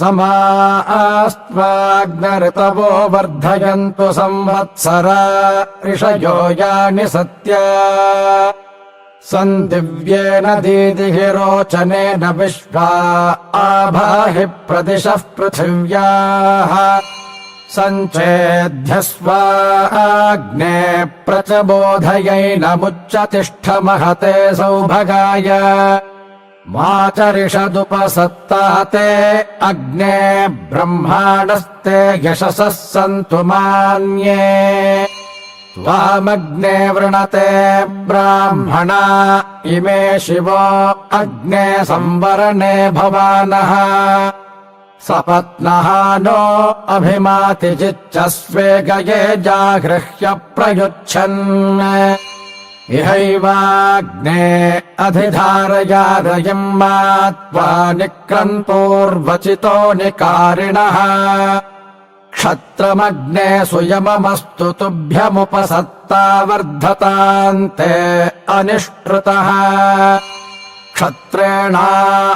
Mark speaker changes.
Speaker 1: समास्त्वाग्नऋतवो वर्धयन्तु संवत्सरा ऋषयो यानि सत्या सन्दिव्येन दीदिभिरोचनेन विश्वा आभाहि प्रदिशः पृथिव्याः सञ्चेध्यस्वाग्ने प्रचबोधयैनमुच्चतिष्ठ महते सौभगाय माचरिषदुपसत्ताते अग्ने ब्रह्माणस्ते यशसः सन्तु मान्ये त्वामग्ने वृणते ब्राह्मणा इमे शिवो अग्ने संवरणे भवानः सपत्नः नो अभिमाति जिच्चस्वे गये जागृह्य प्रयुच्छन् इहैवाग्ने अधिधारयादयम् मात्वा निक्रन्तोर्वचितो निकारिणः क्षत्रमग्ने सुयममस्तु तुभ्यमुपसत्ता वर्धतान्ते अनिष्टृतः क्षत्रेणा